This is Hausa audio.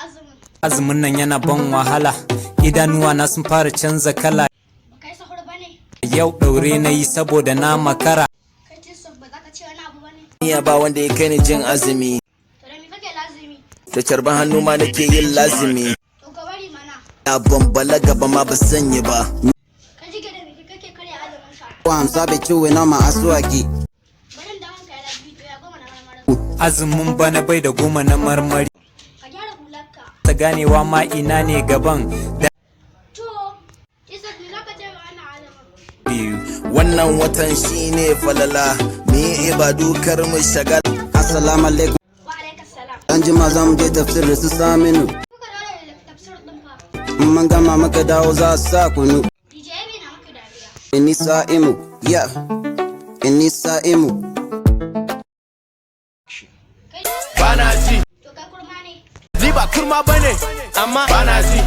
azumin. Azumin nan yana ban wahala, idanuwa na sun fara canza kala. Kai sahur bane? Yau ɗaure na yi saboda na makara. Kai ce ba za ka ce wani abu bane? Iya ba wanda ya kai ni jin azumi. To da me kake lazimi? Da carban hannu ma nake yin lazimi. To ka bari mana. Ya ban balaga ba ma ba sanya ba. Ka ji da me kake karya azumin ka? Wa sabe ciwe na ma asuwaki. Barin da wanka ya lafi to ya goma na marmari. Azumin bana bai da goma na marmari. Ka gyara hularka. Ta ganewa ma ina ne gaban da To, isa me za ka ce wa ana azumin? biyu. Wannan watan shine falala, mu yi ibadu kar mu shagala. Assalamu alaikum. Wa alaikas salam. An jima za mu je tafsir da su Saminu. Kuka dawo da tafsir din fa. In mun gama muka dawo za su sa kunu. DJ Abi na maka dariya. Inni sa'imu, ya. Inni sa'imu. Kai da Bana ji, to kai kurma ne. ni ba kurma bane, amma bana ji.